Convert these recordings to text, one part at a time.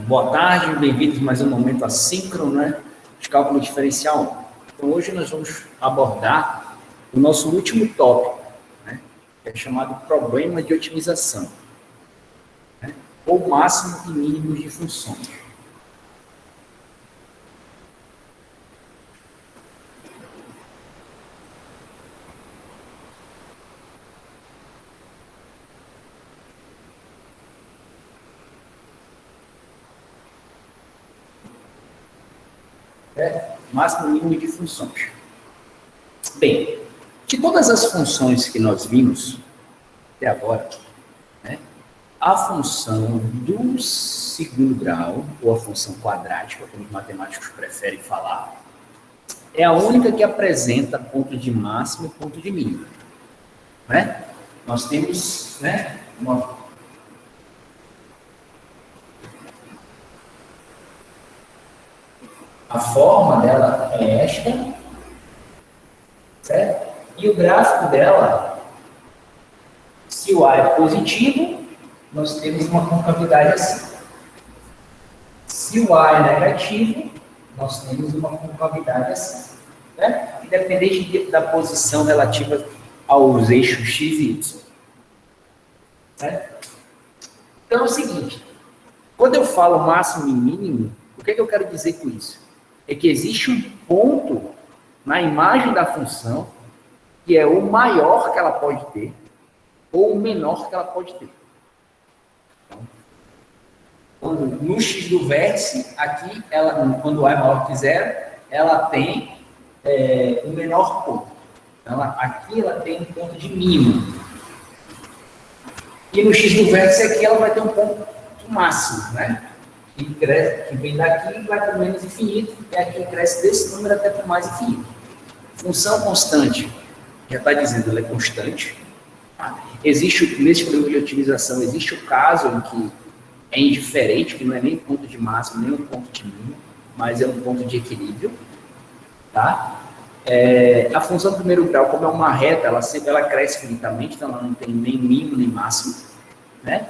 Boa tarde, bem-vindos a mais um momento assíncrono, né, de cálculo diferencial 1. Então, hoje nós vamos abordar o nosso último tópico, né, que é chamado problema de otimização, né, ou máximo e mínimo de funções. Máximo e mínimo de funções. Bem, de todas as funções que nós vimos até agora, né, a função do segundo grau, ou a função quadrática, como os matemáticos preferem falar, é a única que apresenta ponto de máximo e ponto de mínimo. Né? Nós temos, né, a forma dela é esta, certo? E o gráfico dela, se o A é positivo, nós temos uma concavidade assim. Se o A é negativo, nós temos uma concavidade assim. Né? Independente da posição relativa aos eixos x e y. Certo? Então é o seguinte, quando eu falo máximo e mínimo, o que eu quero dizer com isso? É que existe um ponto na imagem da função que é o maior que ela pode ter ou o menor que ela pode ter. Então, no x do vértice, aqui, quando A é maior que zero, ela tem o menor ponto. Então, aqui ela tem um ponto de mínimo. E no x do vértice aqui ela vai ter um ponto máximo, né? Que vem daqui e vai para o menos infinito, e aqui cresce desse número até para o mais infinito. Função constante, já está dizendo, ela é constante. Tá? Nesse problema de otimização, existe o caso em que é indiferente, que não é nem ponto de máximo, nem um ponto de mínimo, mas é um ponto de equilíbrio. Tá? A função do primeiro grau, como é uma reta, ela cresce finitamente, então ela não tem nem mínimo nem máximo. Né?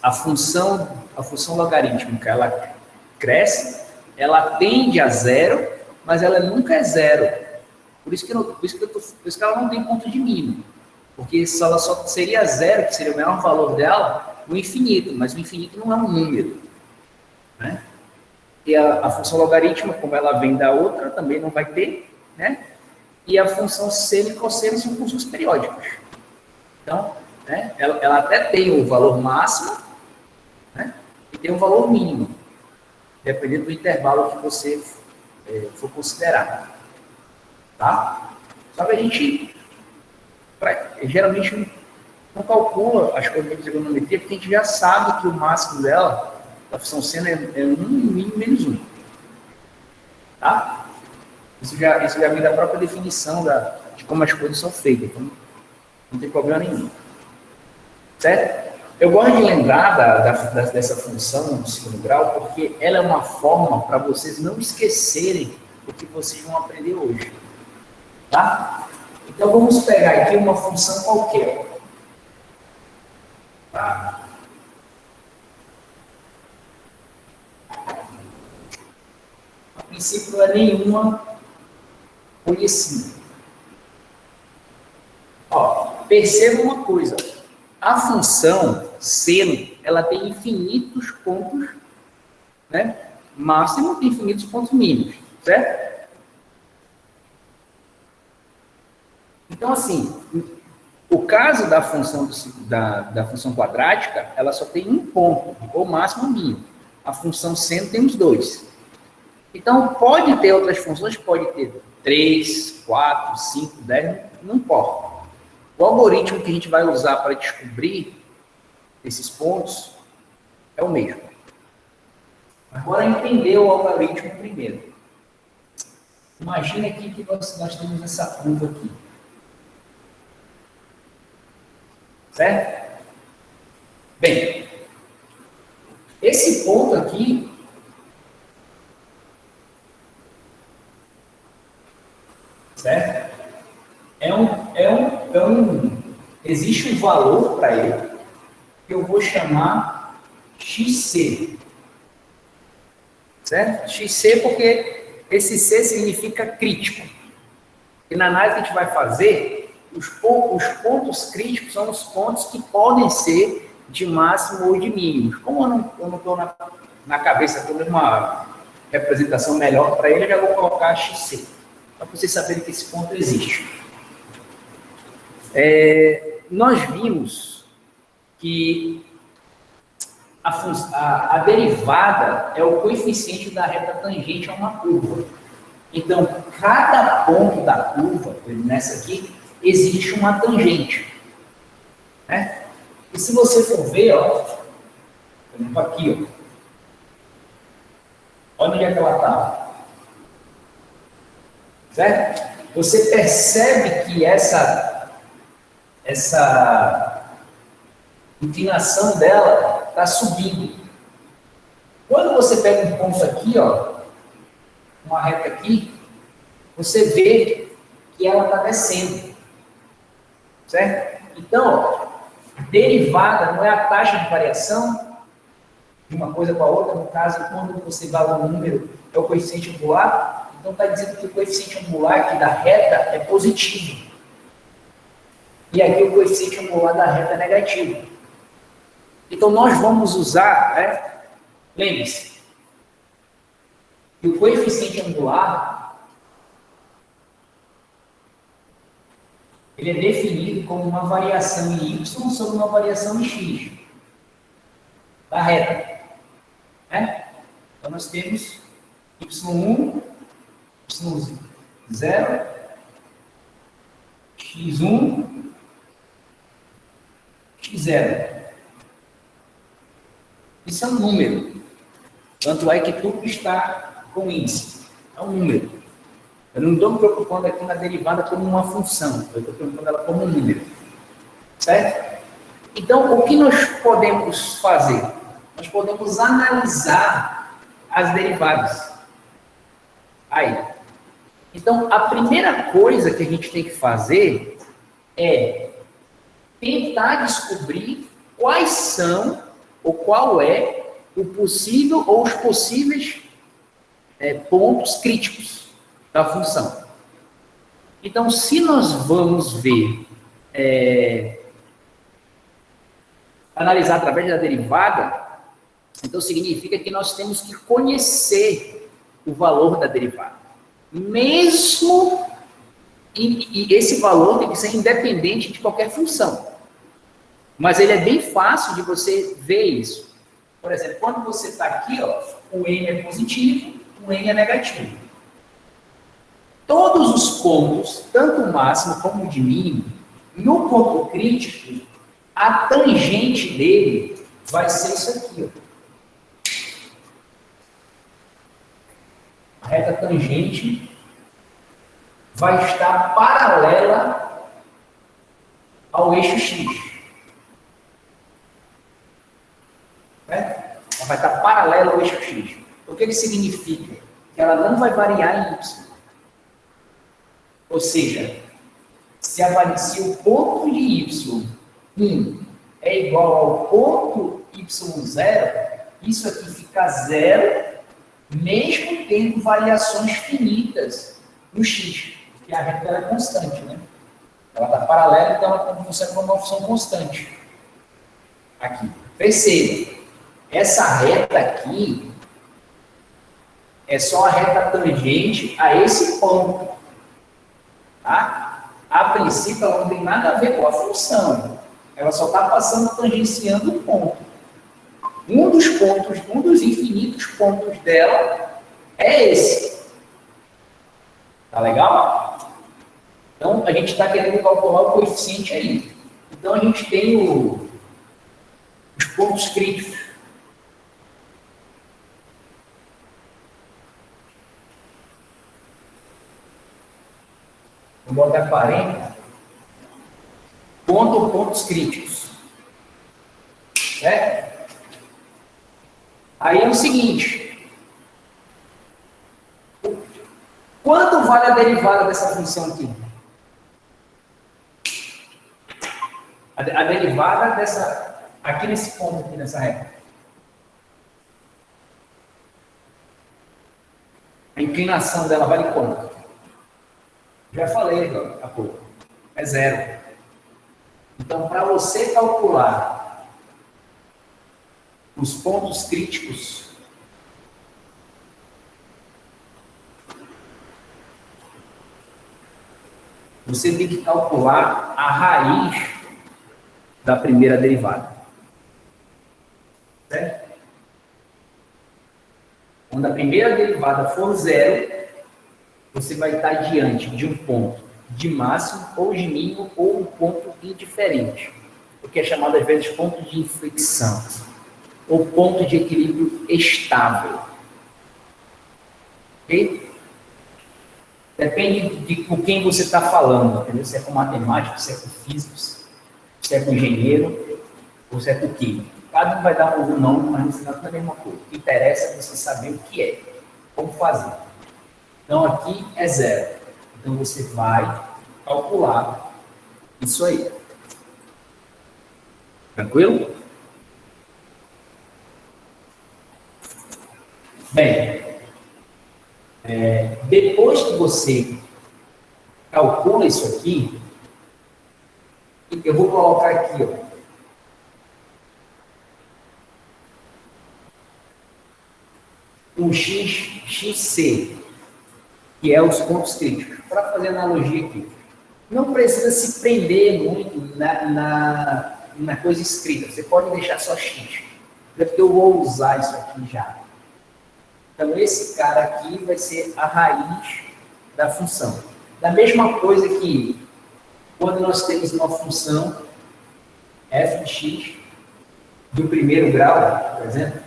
A função logarítmica, ela cresce, ela tende a zero, mas ela nunca é zero. Por isso que ela não tem ponto de mínimo. Porque ela só seria zero, que seria o menor valor dela, no infinito, mas o infinito não é um número. Né? E a função logarítmica, como ela vem da outra, também não vai ter. Né? E a função seno e cosseno são funções periódicas. Então, né, ela até tem o valor máximo, né, e tem o valor mínimo, dependendo do intervalo que você for considerar. Tá? Só que a gente geralmente não calcula as coisas de trigonometria, porque a gente já sabe que o máximo dela, da função seno, é 1 e o mínimo menos 1. Tá? Isso já vem da própria definição de como as coisas são feitas. Então, não tem problema nenhum. Certo? Eu gosto de lembrar dessa função do segundo grau, porque ela é uma forma para vocês não esquecerem o que vocês vão aprender hoje. Tá? Então, vamos pegar aqui uma função qualquer. Tá? A princípio, não é nenhuma conhecida. Ó, perceba uma coisa. A função seno, ela tem infinitos pontos, né, máximo e infinitos pontos mínimos, certo? Então, assim, o caso da função, da função quadrática, ela só tem um ponto, ou máximo ou mínimo. A função seno tem os dois. Então, pode ter outras funções, pode ter 3, 4, 5, 10, não importa. O algoritmo que a gente vai usar para descobrir esses pontos é o mesmo. Agora, entender o algoritmo primeiro. Imagina aqui que nós temos essa curva aqui. Certo? Bem, esse ponto aqui certo? Existe um valor para ele que eu vou chamar XC. Certo? XC porque esse C significa crítico. E na análise que a gente vai fazer, os pontos críticos são os pontos que podem ser de máximo ou de mínimo. Como eu não estou na cabeça toda uma representação melhor para ele, eu já vou colocar XC, para vocês saberem que esse ponto existe. Nós vimos que a derivada é o coeficiente da reta tangente a uma curva. Então, cada ponto da curva, nessa aqui, existe uma tangente. Né? E se você for ver, ó, por exemplo, aqui, ó, olha onde é que ela está. Certo? Você percebe que essa inclinação dela está subindo. Quando você pega um ponto aqui, ó, uma reta aqui, você vê que ela está descendo. Certo? Então, ó, derivada não é a taxa de variação de uma coisa com a outra. No caso, quando você dá um número, é o coeficiente angular. Então, está dizendo que o coeficiente angular aqui da reta é positivo. E aqui o coeficiente angular da reta é negativo. Então, nós vamos usar, né? Lembre-se, que o coeficiente angular ele é definido como uma variação em y sobre uma variação em x da reta. Né? Então, nós temos y1, y0, x1, x0. Isso é um número. Tanto é que tudo está com índice. É um número. Eu não estou me preocupando aqui na derivada como uma função. Eu estou preocupando ela como um número. Certo? Então, o que nós podemos fazer? Nós podemos analisar as derivadas. Aí. Então, a primeira coisa que a gente tem que fazer é tentar descobrir quais são ou qual é o possível ou os possíveis pontos críticos da função. Então, se nós vamos ver, analisar através da derivada, então significa que nós temos que conhecer o valor da derivada. Mesmo, e esse valor tem que ser independente de qualquer função. Mas ele é bem fácil de você ver isso. Por exemplo, quando você está aqui, ó, o n é positivo, o n é negativo. Todos os pontos, tanto o máximo como o de mínimo, no ponto crítico, a tangente dele vai ser isso aqui, ó. A reta tangente vai estar paralela ao eixo x. Né? Ela vai estar paralela ao eixo x. O que significa? Que ela não vai variar em y. Ou seja, se o ponto de y1 é igual ao ponto y0, isso aqui fica zero, mesmo tendo variações finitas no x, porque a reta é constante, né? Ela está paralela, então ela funciona como uma função constante. Aqui. Perceba, essa reta aqui é só a reta tangente a esse ponto. Tá? A princípio, ela não tem nada a ver com a função. Ela só está passando, tangenciando um ponto. Um dos infinitos pontos dela é esse. Tá legal? Então, a gente está querendo calcular o coeficiente aí. Então, a gente tem os pontos críticos. Vou botar 40. Pontos críticos. Certo? Aí é o seguinte. Quanto vale a derivada dessa função aqui? A derivada dessa... Aqui nesse ponto, aqui nessa reta. A inclinação dela vale quanto? Já falei há pouco. É zero. Então, para você calcular os pontos críticos, você tem que calcular a raiz da primeira derivada. Certo? Quando a primeira derivada for zero, você vai estar diante de um ponto de máximo ou de mínimo ou um ponto indiferente, o que é chamado às vezes ponto de inflexão ou ponto de equilíbrio estável. Ok? Depende de com quem você está falando, entendeu? Se é com matemático, se é com físicos, se é com engenheiro ou se é com químico. Cada um vai dar um nome, mas no final é a mesma coisa. O que interessa é você saber o que é, como fazer. Então aqui é zero. Então você vai calcular isso aí. Tranquilo? Bem, depois que você calcula isso aqui, eu vou colocar aqui, ó, um XC, que é os pontos críticos. Para fazer analogia aqui, não precisa se prender muito na coisa escrita. Você pode deixar só X. Porque eu vou usar isso aqui já. Então, esse cara aqui vai ser a raiz da função. Da mesma coisa que quando nós temos uma função f de x do primeiro grau, por exemplo,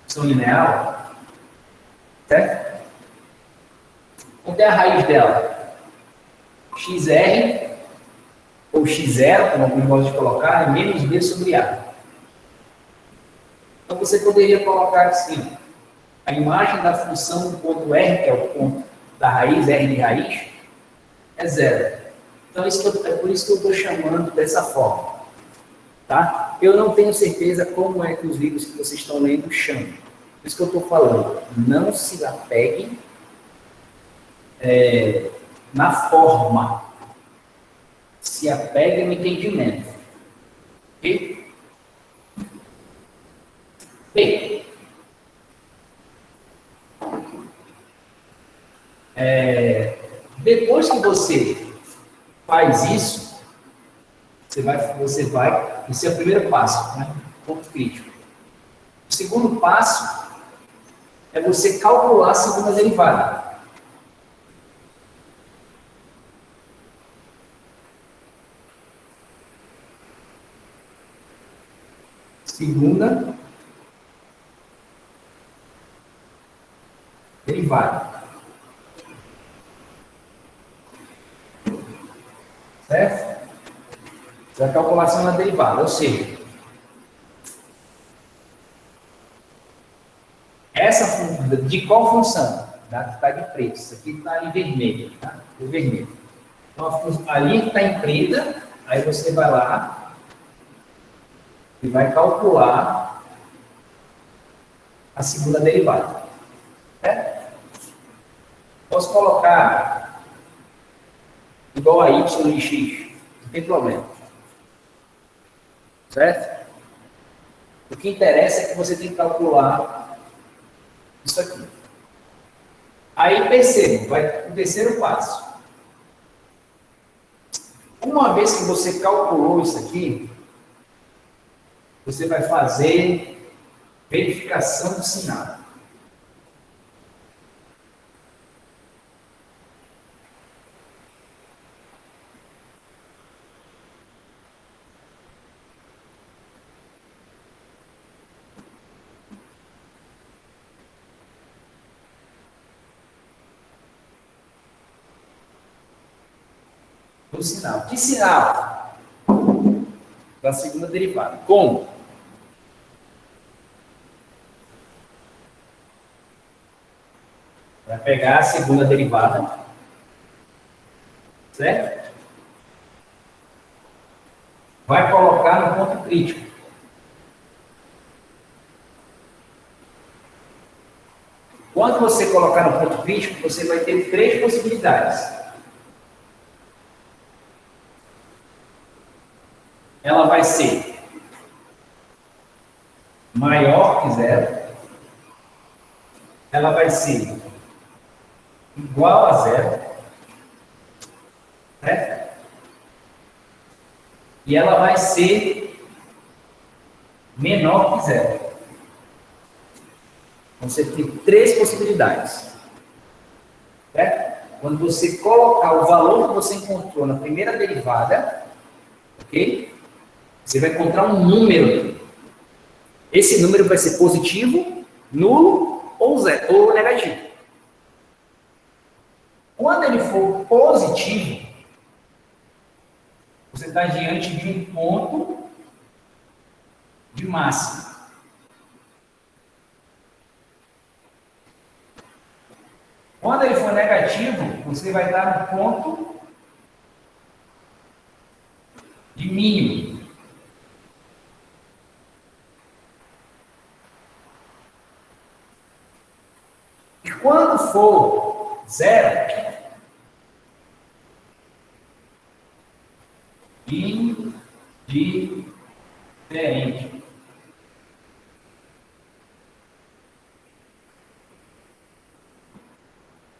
função linear, certo? Qual é a raiz dela? xr, ou x0, como alguns gostam de colocar, é menos b sobre a. Então, você poderia colocar assim, a imagem da função do ponto R, que é o ponto da raiz, R de raiz, é zero. Então, é por isso que eu estou chamando dessa forma. Tá? Eu não tenho certeza como é que os livros que vocês estão lendo chamam. Por isso que eu estou falando, não se apeguem na forma. Se apeguem no entendimento. Ok? Bem, depois que você faz isso, você vai, esse é o primeiro passo, né? Ponto crítico. O segundo passo é você calcular a segunda derivada. Segunda derivada. Certo? Da calculação da derivada, ou seja, de qual função? Da que está de preto, isso aqui está em vermelho, tá? O vermelho. Então, ali que está em preta, aí você vai lá e vai calcular a segunda derivada. Certo? Posso colocar igual a y em x, não tem problema. Certo? O que interessa é que você tem que calcular isso aqui. Aí perceba, vai o terceiro passo. Uma vez que você calculou isso aqui, você vai fazer verificação do sinal. Do sinal. Que sinal? Da segunda derivada. Como? Vai pegar a segunda derivada, certo? Vai colocar no ponto crítico. Quando você colocar no ponto crítico, você vai ter 3 possibilidades. Ela vai ser maior que zero, ela vai ser igual a zero, certo? E ela vai ser menor que zero. Então, você tem 3 possibilidades. Certo? Quando você colocar o valor que você encontrou na primeira derivada, ok? Você vai encontrar um número. Esse número vai ser positivo, nulo ou zero, ou negativo. Quando ele for positivo, você está diante de um ponto de máxima. Quando ele for negativo, você vai estar no ponto de mínimo. E quando for zero, indiferente.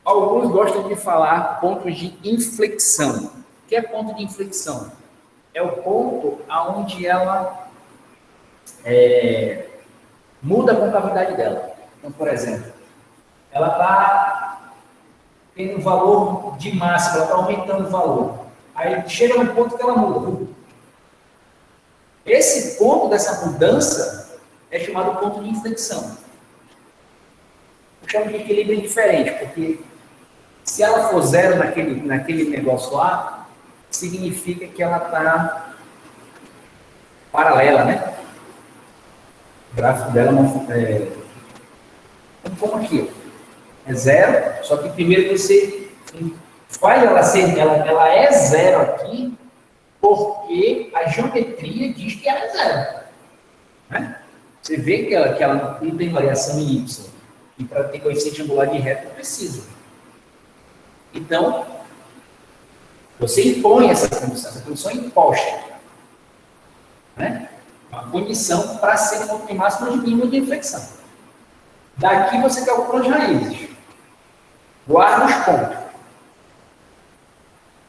Alguns gostam de falar pontos de inflexão. O que é ponto de inflexão? É o ponto onde ela muda a concavidade dela. Então, por exemplo, ela está tendo um valor de máxima, ela está aumentando o valor. Aí chega num ponto que ela muda. Esse ponto dessa mudança é chamado ponto de inflexão. Eu chamo de equilíbrio indiferente, porque se ela for zero naquele negócio lá, significa que ela está paralela, né? O gráfico dela é como aqui, é zero, só que primeiro você faz ela é zero aqui, porque a geometria diz que ela é zero. Né? Você vê que ela não tem variação em y, e para ter coeficiente angular de reto precisa. Então, você impõe essa condição é imposta. Né? Uma condição para ser ponto de máxima de mínimo de inflexão. Daqui você calcula as raízes. Guarda os pontos.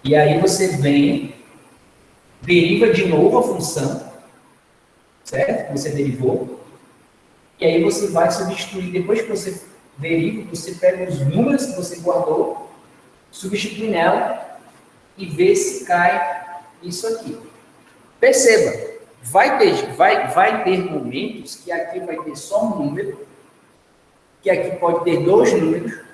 E aí você vem, deriva de novo a função, certo? Você derivou. E aí você vai substituir, depois que você deriva, você pega os números que você guardou, substitui nela e vê se cai isso aqui. Perceba, vai ter momentos que aqui vai ter só um número, que aqui pode ter 2 números,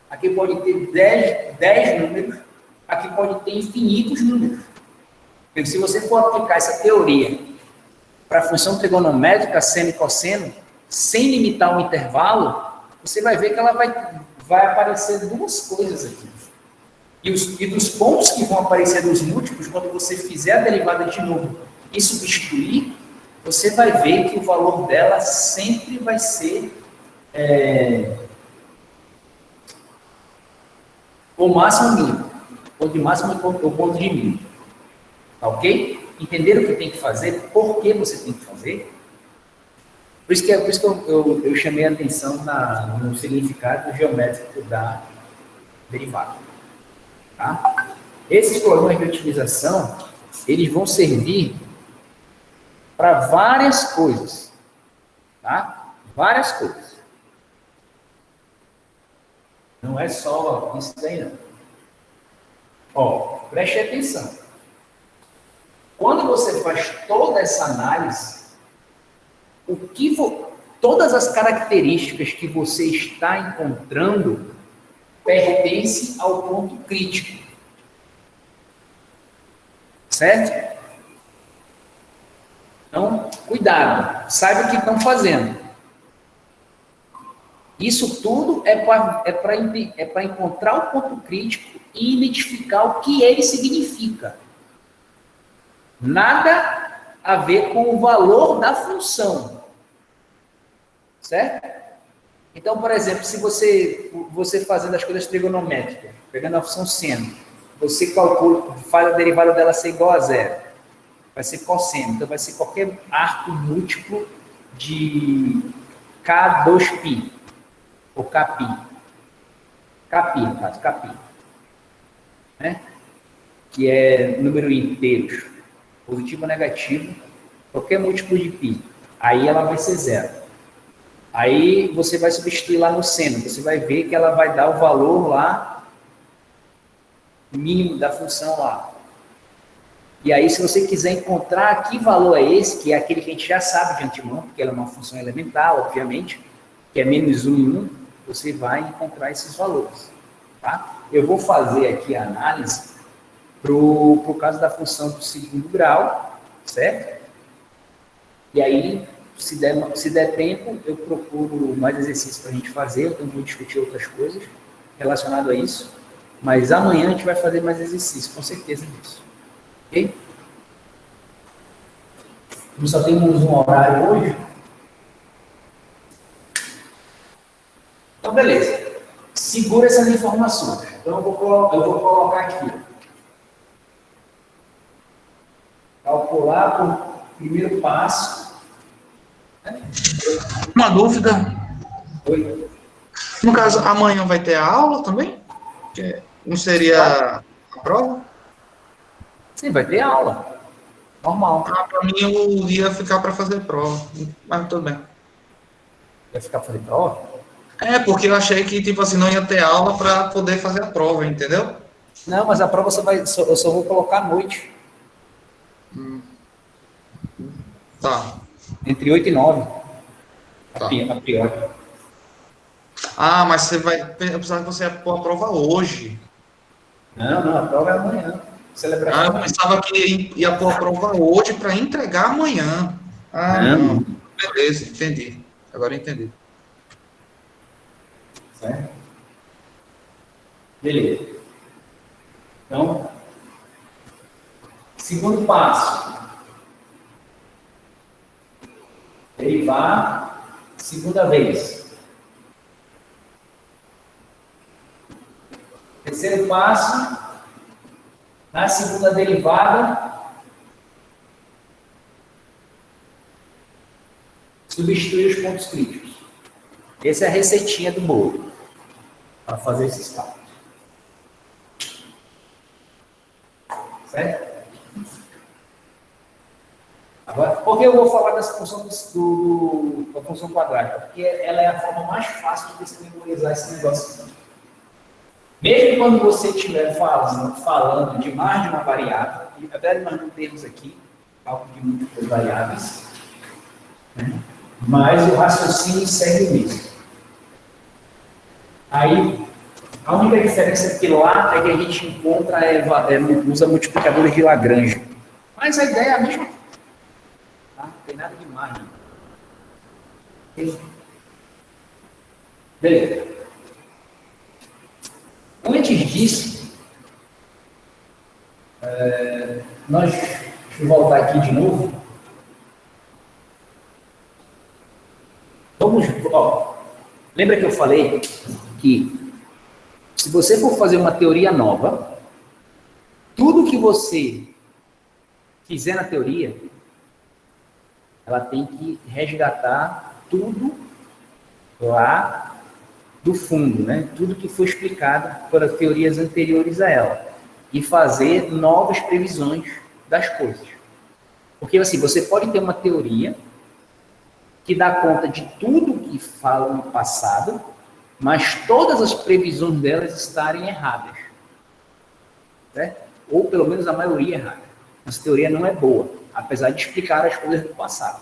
aqui pode ter 10 números, aqui pode ter infinitos números. Porque se você for aplicar essa teoria para a função trigonométrica seno e cosseno, sem limitar o intervalo, você vai ver que ela vai aparecer 2 coisas aqui. E dos pontos que vão aparecer dos múltiplos, quando você fizer a derivada de novo e substituir, você vai ver que o valor dela sempre vai ser o máximo mínimo. Ponto de máximo ou ponto de mínimo. Tá ok? Entenderam o que tem que fazer? Por que você tem que fazer? Por isso que eu chamei a atenção no significado geométrico da derivada. Tá? Esses problemas de otimização, eles vão servir para várias coisas. Tá? Várias coisas. Não é só isso daí, não. Ó, preste atenção. Quando você faz toda essa análise, todas as características que você está encontrando pertencem ao ponto crítico. Certo? Então, cuidado. Saiba o que estão fazendo. Isso tudo é para encontrar o ponto crítico e identificar o que ele significa. Nada a ver com o valor da função. Certo? Então, por exemplo, se você fazendo as coisas trigonométricas, pegando a função seno, você calcula, faz a derivada dela ser igual a zero. Vai ser cosseno. Então, vai ser qualquer arco múltiplo de K2π, ou Kπ. Kπ, no caso, Kπ. Né? Que é número inteiros, positivo ou negativo, qualquer múltiplo de π. Aí ela vai ser zero. Aí você vai substituir lá no seno, você vai ver que ela vai dar o valor lá mínimo da função lá. E aí, se você quiser encontrar que valor é esse, que é aquele que a gente já sabe de antemão, porque ela é uma função elementar, obviamente, que é menos 1 em 1, você vai encontrar esses valores. Tá? Eu vou fazer aqui a análise por caso da função do segundo grau, certo? E aí, se der tempo, eu procuro mais exercícios para a gente fazer, eu vou discutir outras coisas relacionadas a isso, mas amanhã a gente vai fazer mais exercícios, com certeza disso. Ok? Nós só temos um horário hoje. Então, beleza. Segura essas informações. Então, eu vou colocar aqui. Calcular por primeiro passo. Uma dúvida. Oi. No caso, amanhã vai ter a aula também? Não seria a prova? Sim, vai ter aula. Normal. Para mim, eu ia ficar para fazer prova. Mas tudo bem. Vai ficar para fazer prova? É, porque eu achei que, tipo assim, não ia ter aula para poder fazer a prova, entendeu? Não, mas a prova eu só vou colocar à noite. Tá. Entre 8 e 9. Tá. A priori. Ah, mas você vai... Eu precisava que você pôr a prova hoje. Não, a prova é amanhã. Celebração. Eu pensava que ia pôr a prova hoje para entregar amanhã. Não. Beleza, entendi. Agora eu entendi. Certo? Beleza. Então, segundo passo. Derivar segunda vez. Terceiro passo. Na segunda derivada, substituir os pontos críticos. Essa é a receitinha do bolo para fazer esses cálculos. Certo? Agora, por que eu vou falar dessa função da função quadrática? Porque ela é a forma mais fácil de você memorizar esse negócio. Mesmo quando você estiver falando de mais de uma variável, e apesar de nós não termos aqui cálculo de múltiplas variáveis, né? Mas o raciocínio segue o mesmo. Aí, a única diferença que lá é que a gente encontra usa multiplicadores de Lagrange. Mas a ideia é a mesma. Tá? Não tem nada demais. Beleza. Antes disso, deixa eu voltar aqui de novo. Lembra que eu falei que se você for fazer uma teoria nova, tudo que você fizer na teoria, ela tem que resgatar tudo lá do fundo, né? Tudo que foi explicado pelas teorias anteriores a ela e fazer novas previsões das coisas. Porque assim, você pode ter uma teoria que dá conta de tudo que fala no passado, mas todas as previsões delas estarem erradas. Certo? Ou pelo menos a maioria errada. Essa teoria não é boa, apesar de explicar as coisas do passado.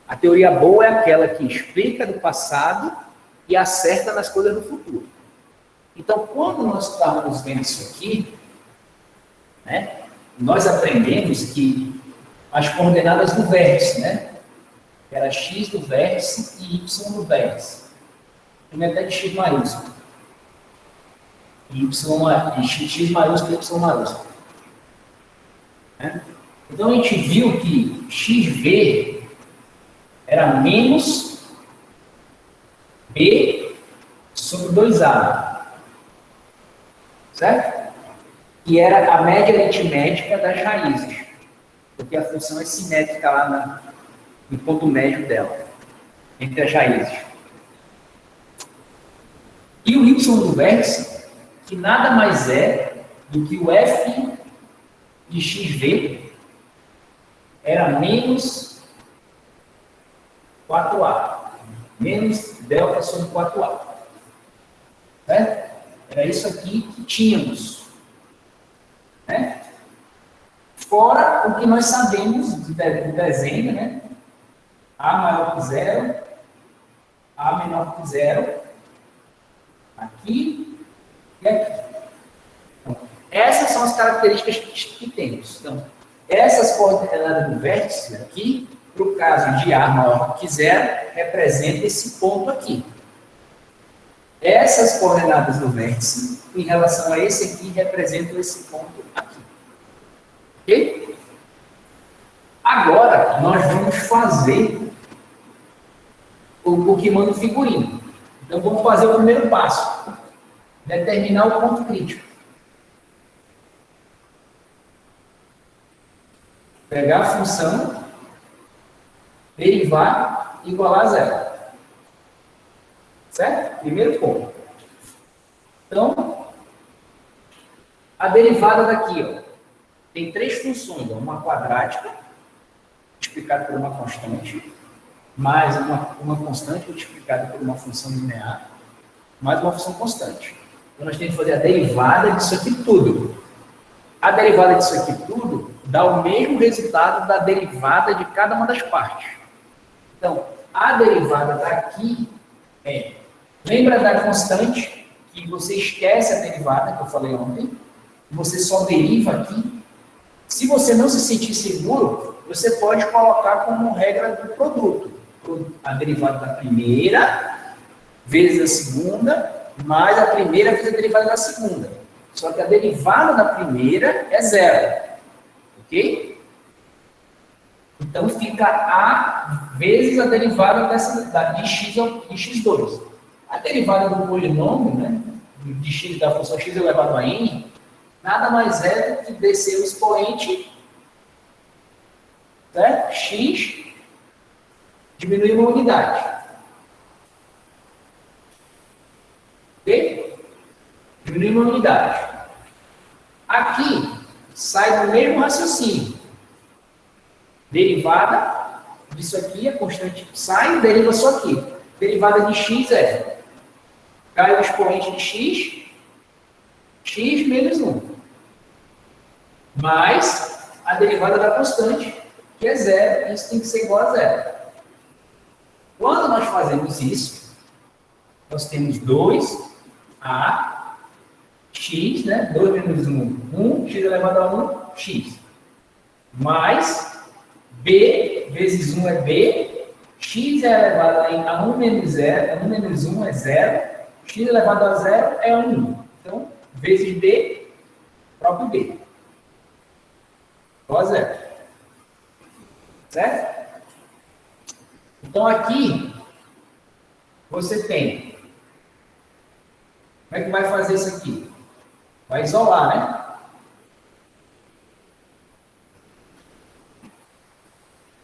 A teoria boa é aquela que explica do passado e acerta nas coisas do futuro. Então, quando nós estávamos vendo isso aqui, né, nós aprendemos que as coordenadas do vértice, né, era x do vértice e y do vértice. Primeiro até de x maiúsculo. X maiúsculo e y maiúsculo. Né? Então, a gente viu que xv era menos b sobre 2A, certo? Que era a média aritmética das raízes, porque a função é simétrica lá no ponto médio dela, entre as raízes. E o y do vértice, que nada mais é do que o f de xv era menos 4a, menos delta sobre 4a. Certo? Era isso aqui que tínhamos. Né? Fora o que nós sabemos do desenho, né? A maior que zero, A menor que zero, aqui e aqui. Então, essas são as características que temos. Então, essas coordenadas do vértice aqui, para o caso de A maior que zero, representa esse ponto aqui. Essas coordenadas do vértice, em relação a esse aqui, representam esse ponto aqui. Ok? Agora, nós vamos fazer o que manda o figurino. Então, vamos fazer o primeiro passo. Determinar o ponto crítico. Pegar a função, derivar, igualar a zero. Certo? Primeiro ponto. Então, a derivada daqui, ó, tem três funções. Uma quadrática, multiplicada por uma constante, mais uma constante multiplicada por uma função linear, mais uma função constante. Então, nós temos que fazer a derivada disso aqui tudo. A derivada disso aqui tudo dá o mesmo resultado da derivada de cada uma das partes. Então, a derivada daqui é... Lembra da constante, que você esquece a derivada, que eu falei ontem, você só deriva aqui. Se você não se sentir seguro, você pode colocar como regra do produto. A derivada da primeira vezes a segunda, mais a primeira vezes a derivada da segunda. Só que a derivada da primeira é zero. Ok? Então fica A vezes a derivada de x de x2. A derivada do polinômio, né, de x da função x elevado a n, nada mais é do que descer o expoente, certo? X diminuir uma unidade. Ok? Diminuir uma unidade. Aqui sai do mesmo raciocínio. Derivada disso aqui, a constante sai, deriva só aqui. Derivada de x é... Cai o expoente de x, x menos 1. Mais a derivada da constante, que é zero. Isso tem que ser igual a zero. Quando nós fazemos isso, nós temos 2a x, né? 2 menos 1, 1, x elevado a 1, x. Mais b vezes 1 é b, x é elevado a 1 menos 0, 1 menos 1 é 0, x elevado a 0 é 1. Então, vezes b, próprio b. Igual a 0. Certo? Então, aqui, você tem... Como é que vai fazer isso aqui? Vai isolar, né?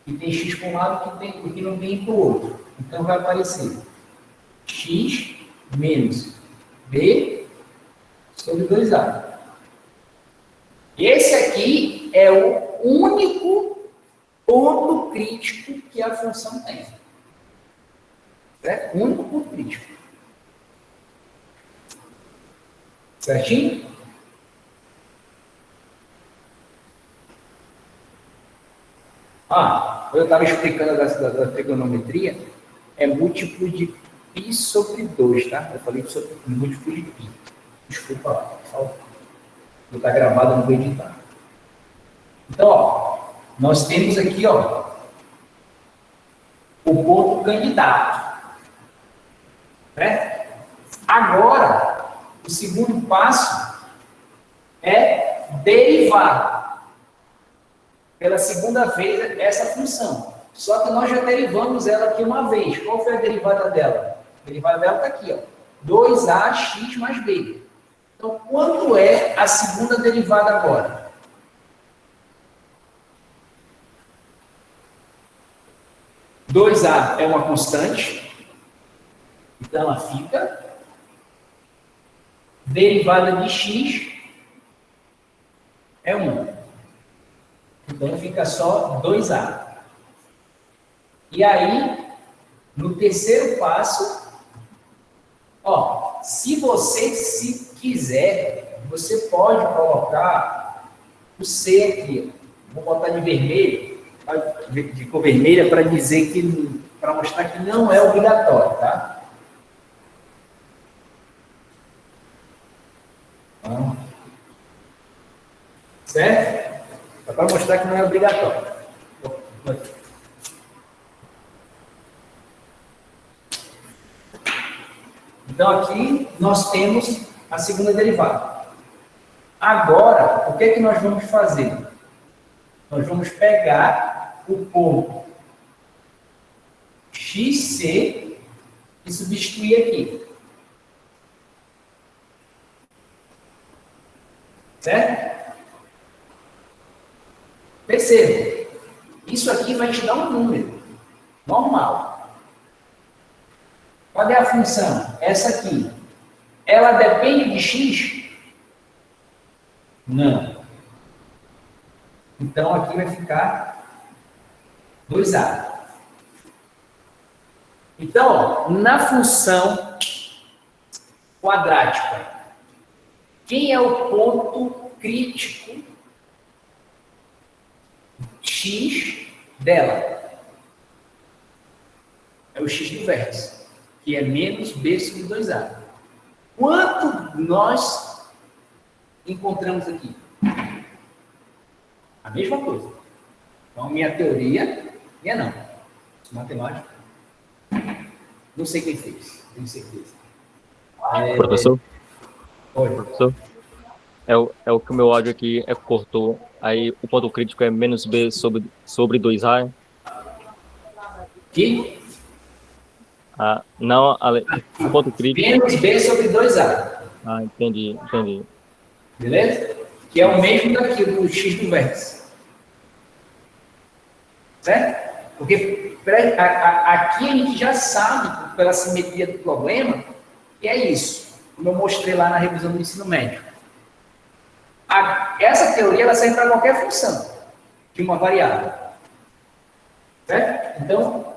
E tem x para um lado que não tem para o outro. Então, vai aparecer x menos b sobre 2a. Esse aqui é o único ponto crítico que a função tem. Certo? O único ponto crítico. Certinho? Eu estava explicando da trigonometria, é múltiplo de π sobre 2, tá? Eu falei sobre múltiplo de π. Desculpa lá, só está gravado, eu não vou editar. Então, ó, nós temos aqui, ó, o ponto candidato. Né? Agora, o segundo passo é derivar pela segunda vez essa função. Só que nós já derivamos ela aqui uma vez. Qual foi a derivada dela? A derivada dela está aqui, ó. 2ax mais b. Então, quanto é a segunda derivada agora? Dois a é uma constante, então ela fica. Derivada de x é 1. Então fica só 2a. E aí, no terceiro passo, ó, se você quiser, você pode colocar o C aqui. Vou botar de vermelho, de cor vermelha, para dizer que, para mostrar que não é obrigatório, tá? Então, certo? É para mostrar que não é obrigatório. Então, aqui nós temos a segunda derivada. Agora, o que é que nós vamos fazer? Nós vamos pegar o ponto xc e substituir aqui. Certo? Perceba, isso aqui vai te dar um número normal. Qual é a função? Essa aqui. Ela depende de x? Não. Então, aqui vai ficar 2a. Então, na função quadrática, quem é o ponto crítico x dela? É o x do vértice, que é menos b sobre 2a. Quanto nós encontramos aqui? A mesma coisa. Então, minha teoria, minha não. Matemática, não sei quem fez, tenho certeza. Professor? Oi. Professor? É o que o meu áudio aqui cortou. Aí o ponto crítico é menos b sobre 2a. Que? Não, o ponto crítico... Menos b sobre 2a. Entendi. Beleza? Que é o mesmo daquilo, do x do vértice. Certo? Porque aqui a gente já sabe, pela simetria do problema, que é isso. Como eu mostrei lá na revisão do ensino médio. Essa teoria ela serve para qualquer função de uma variável. Certo? Então,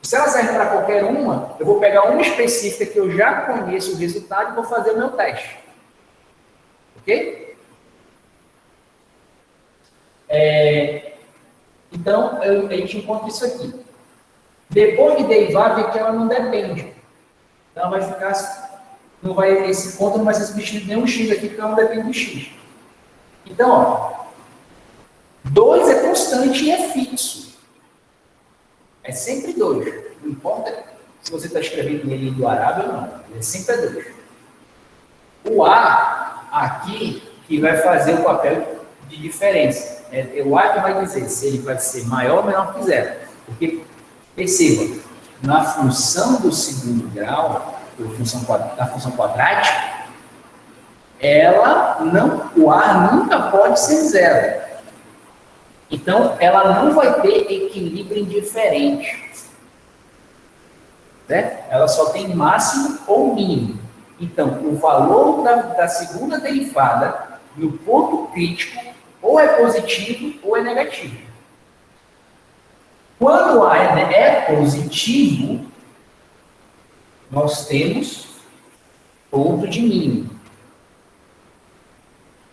se ela serve para qualquer uma, eu vou pegar uma específica que eu já conheço o resultado e vou fazer o meu teste. Ok? Então, a gente encontra isso aqui. Depois de derivar, vê que ela não depende. Então, ela vai ficar... esse ponto não vai ser substituído nenhum x aqui, porque ela não depende do x. Então, ó, 2 é constante e é fixo. É sempre 2. Não importa se você está escrevendo ele do arábigo ou não. Ele sempre é 2. O A, aqui, que vai fazer o papel de diferença. É o A que vai dizer se ele vai ser maior ou menor que zero. Porque, perceba, na função do segundo grau, da função quadrática, o A nunca pode ser zero. Então, ela não vai ter equilíbrio indiferente. Né? Ela só tem máximo ou mínimo. Então, o valor da segunda derivada no ponto crítico ou é positivo ou é negativo. Quando A é positivo, nós temos ponto de mínimo.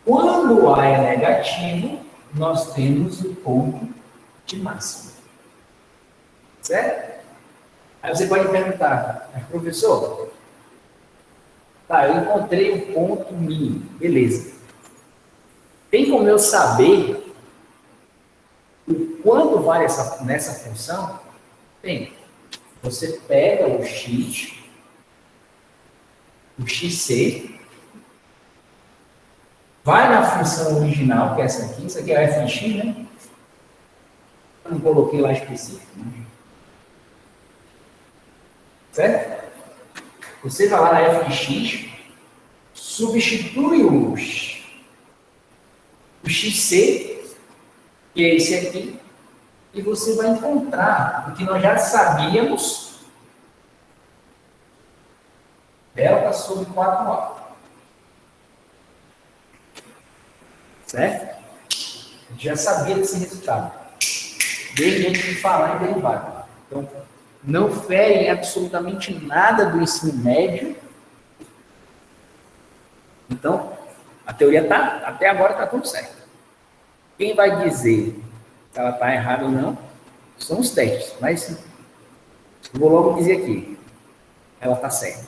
Quando A é negativo, nós temos o ponto de máximo. Certo? Aí você pode perguntar, mas professor, tá, eu encontrei o ponto mínimo, beleza. Tem como eu saber o quanto vale nessa função? Tem. Você pega o x, o xc, vai na função original, que é essa aqui, isso aqui é f de x, né? Eu não coloquei lá específico, né? Certo? Você vai lá na f de x, substitui o xc, que é esse aqui, e você vai encontrar o que nós já sabíamos, delta sobre 4A. Certo? A gente já sabia desse resultado, desde antes de falar em derivada. Então, não fere absolutamente nada do ensino médio. Então, a teoria até agora está tudo certo. Quem vai dizer se ela está errada ou não são os testes, mas eu vou logo dizer aqui, ela está certa.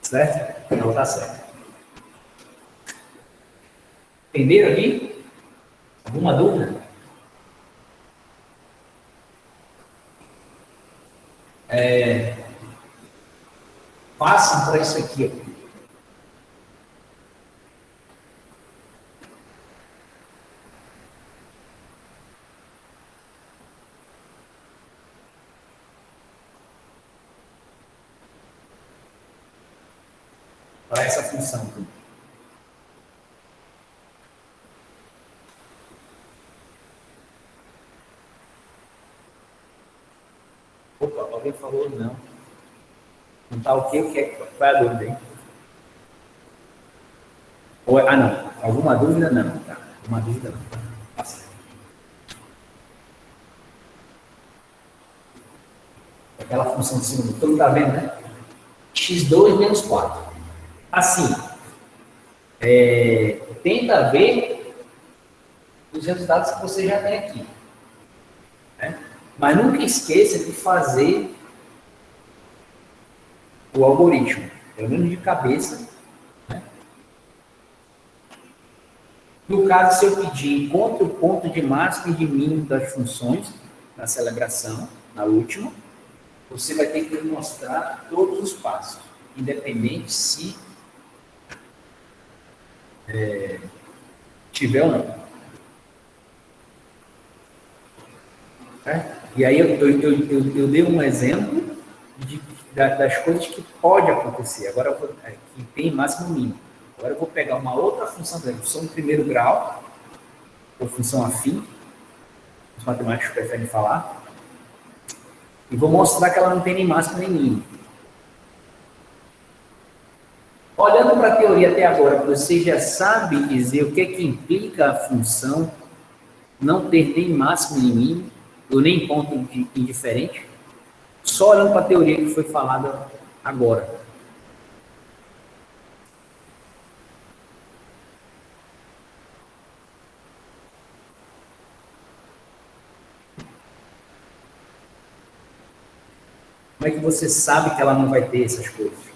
Certo? Ela está certa. Entenderam aqui? Alguma dúvida? Passem para isso aqui. Para essa função aqui. Opa, alguém falou não. Não está ok? O que é? Qual é a dúvida aí? Não. Alguma dúvida? Não. Tá. Alguma dúvida? Não. Passa. Aquela função de cima do todo, está vendo, né? x2 menos 4. Assim, tenta ver os resultados que você já tem aqui. Né? Mas nunca esqueça de fazer o algoritmo, pelo menos de cabeça. Né? No caso, se eu pedir, encontre o ponto de máximo e de mínimo das funções na celebração, na última, você vai ter que mostrar todos os passos, independente se tiver ou não. E aí eu dei um exemplo das coisas que pode acontecer. Agora que tem máximo e mínimo. Agora eu vou pegar uma outra função, por exemplo, função de primeiro grau, ou função afim, os matemáticos preferem falar, e vou mostrar que ela não tem nem máximo nem mínimo. Olhando para a teoria até agora, você já sabe dizer o que é que implica a função não ter nem máximo nem mínimo, ou nem ponto indiferente? Só olhando para a teoria que foi falada agora. Como é que você sabe que ela não vai ter essas coisas?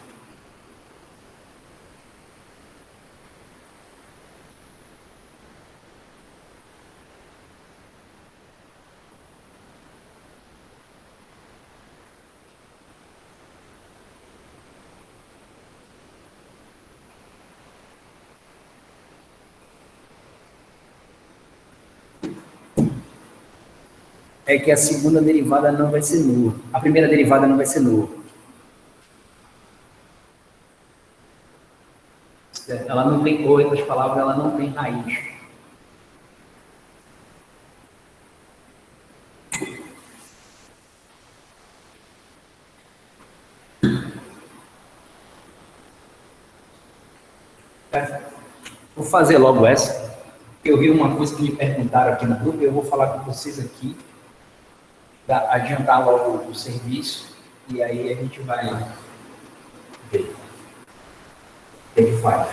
É que a segunda derivada não vai ser nula. A primeira derivada não vai ser nula. Ela não tem, ou em outras palavras, ela não tem raiz. Vou fazer logo essa. Eu vi uma coisa que me perguntaram aqui no grupo, eu vou falar com vocês aqui, adiantar logo o serviço, e aí a gente vai ver o que ele faz.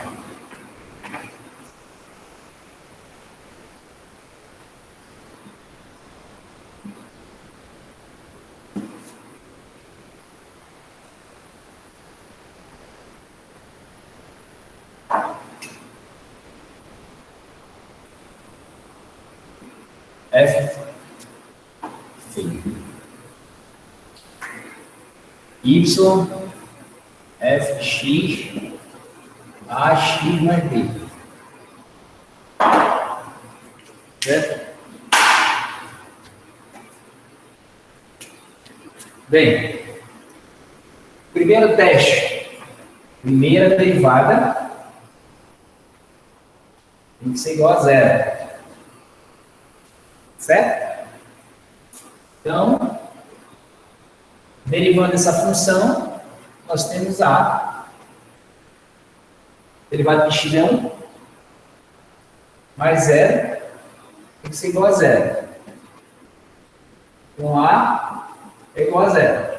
F Y Fx AX mais B. Certo? Bem, primeiro teste. Primeira derivada tem que ser igual a zero. Certo? Então, derivando essa função, nós temos a derivada de x é 1 mais zero tem que ser igual a zero. Então, a é igual a zero.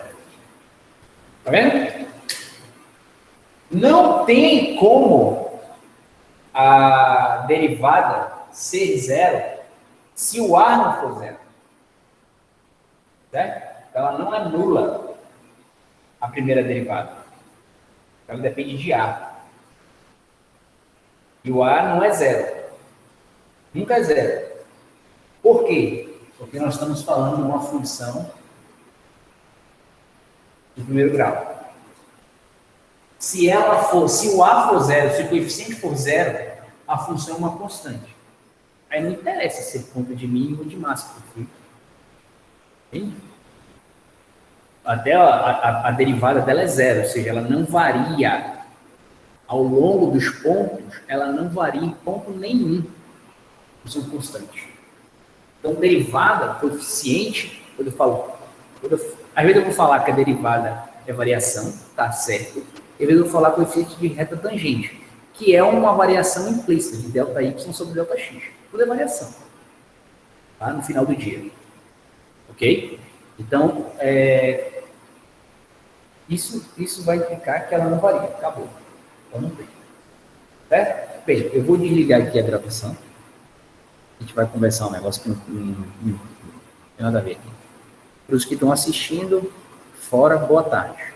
Tá vendo? Não tem como a derivada ser zero se o a não for zero. Certo? Ela não é nula, a primeira derivada. Ela depende de a. E o a não é zero. Nunca é zero. Por quê? Porque nós estamos falando de uma função de primeiro grau. Se o a for zero, se o coeficiente for zero, a função é uma constante. Aí não interessa ser ponto de mínimo ou de máximo. Entende? Até a derivada dela é zero, ou seja, ela não varia. Ao longo dos pontos, ela não varia em ponto nenhum. São constantes. Então, derivada, coeficiente, quando eu falo, às vezes eu vou falar que a derivada é variação, tá certo. Às vezes eu vou falar coeficiente de reta tangente, que é uma variação implícita de delta y sobre delta x. Tudo é variação. Tá? No final do dia. Ok? Então, isso vai implicar que ela não varia. Acabou. Então não tem. Certo? Bem, eu vou desligar aqui a gravação. A gente vai conversar um negócio que não tem nada a ver aqui. Para os que estão assistindo, fora, boa tarde.